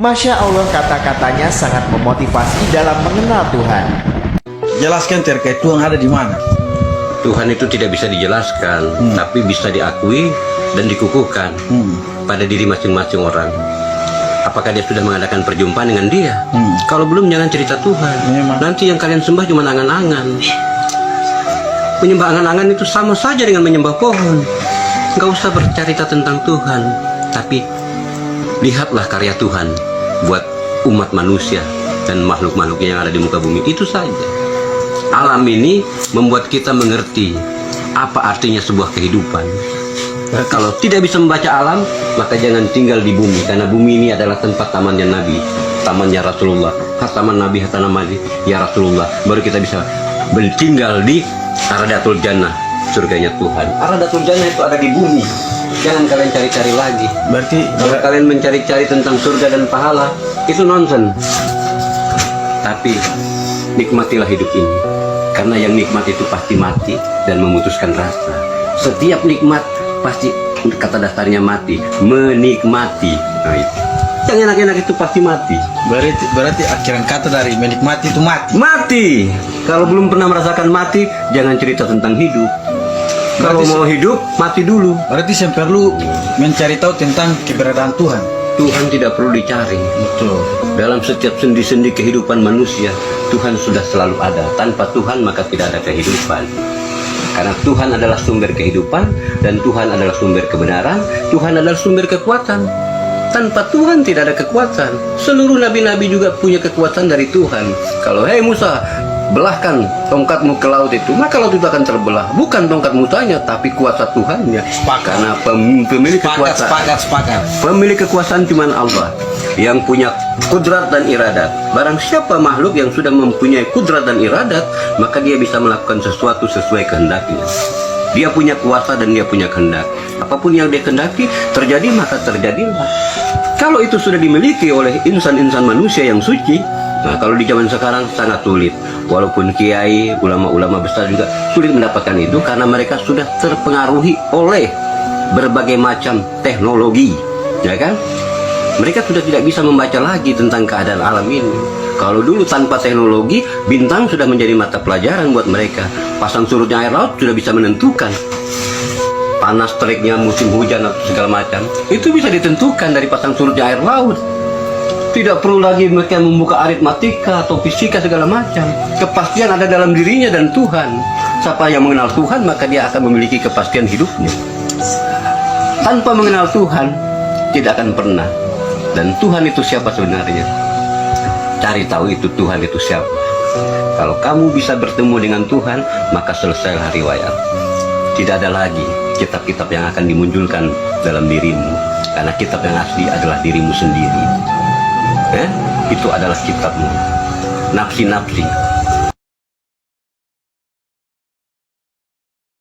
Masya Allah, kata-katanya sangat memotivasi dalam mengenal Tuhan. Jelaskan terkait Tuhan ada di mana? Tuhan itu tidak bisa dijelaskan, tapi bisa diakui dan dikukuhkan pada diri masing-masing orang. Apakah dia sudah mengadakan perjumpaan dengan dia? Kalau belum, jangan cerita Tuhan. Memang. Nanti yang kalian sembah cuma angan-angan. Menyembah angan-angan itu sama saja dengan menyembah pohon. Nggak usah bercerita tentang Tuhan, tapi lihatlah karya Tuhan buat umat manusia dan makhluk-makhluknya yang ada di muka bumi. Itu saja. Alam ini membuat kita mengerti apa artinya sebuah kehidupan. Kalau tidak bisa membaca alam, maka jangan tinggal di bumi, karena bumi ini adalah tempat tamannya Nabi, tamannya Rasulullah. Hataman Nabi, hataman Nabi, ya Rasulullah. Baru kita bisa bertinggal di Aradatul Jannah, surganya Tuhan. Aradatul Jannah itu ada di bumi. Jangan kalian cari-cari lagi. Berarti Kalau kalian mencari-cari tentang surga dan pahala, itu nonsen. Tapi nikmatilah hidup ini, karena yang nikmat itu pasti mati dan memutuskan rasa. Setiap nikmat pasti, kata dasarnya mati, menikmati. Nah itu, yang enak-enak itu pasti mati. berarti akhiran kata dari menikmati itu mati. Mati. Kalau belum pernah merasakan mati, jangan cerita tentang hidup. Kalau Berarti mau hidup, mati dulu. Berarti saya perlu mencari tahu tentang keberadaan Tuhan. Tuhan tidak perlu dicari. Betul. Dalam setiap sendi-sendi kehidupan manusia, Tuhan sudah selalu ada. Tanpa Tuhan maka tidak ada kehidupan. Karena Tuhan adalah sumber kehidupan, dan Tuhan adalah sumber kebenaran, Tuhan adalah sumber kekuatan. Tanpa Tuhan tidak ada kekuatan. Seluruh nabi-nabi juga punya kekuatan dari Tuhan. Kalau hei Musa, belahkan tongkatmu ke laut itu, maka laut itu akan terbelah. Bukan tongkat Musanya, tapi kuasa Tuhannya. Karena pemilik kekuasaan. Sepakat. Pemilik kekuasaan cuma Allah yang punya kudrat dan iradat. Barang siapa makhluk yang sudah mempunyai kudrat dan iradat, maka dia bisa melakukan sesuatu sesuai kehendaknya. Dia punya kuasa dan dia punya kehendak. Apapun yang dia kehendaki terjadi, maka terjadilah. Kalau itu sudah dimiliki oleh insan-insan manusia yang suci, nah kalau di zaman sekarang sangat sulit. Walaupun kiai, ulama-ulama besar juga sulit mendapatkan itu, karena mereka sudah terpengaruhi oleh berbagai macam teknologi, ya kan? Mereka sudah tidak bisa membaca lagi tentang keadaan alam ini. Kalau dulu tanpa teknologi, bintang sudah menjadi mata pelajaran buat mereka. Pasang surutnya air laut sudah bisa menentukan panas teriknya musim hujan atau segala macam. Itu bisa ditentukan dari pasang surutnya air laut. Tidak perlu lagi mereka membuka aritmatika atau fisika segala macam. Kepastian ada dalam dirinya dan Tuhan. Siapa yang mengenal Tuhan, maka dia akan memiliki kepastian hidupnya. Tanpa mengenal Tuhan, tidak akan pernah. Dan Tuhan itu siapa sebenarnya? Cari tahu itu Tuhan itu siapa. Kalau kamu bisa bertemu dengan Tuhan, maka selesailah riwayat. Tidak ada lagi kitab-kitab yang akan dimunculkan dalam dirimu, karena kitab yang asli adalah dirimu sendiri. Itu adalah kitabmu. Nafsi-nafsi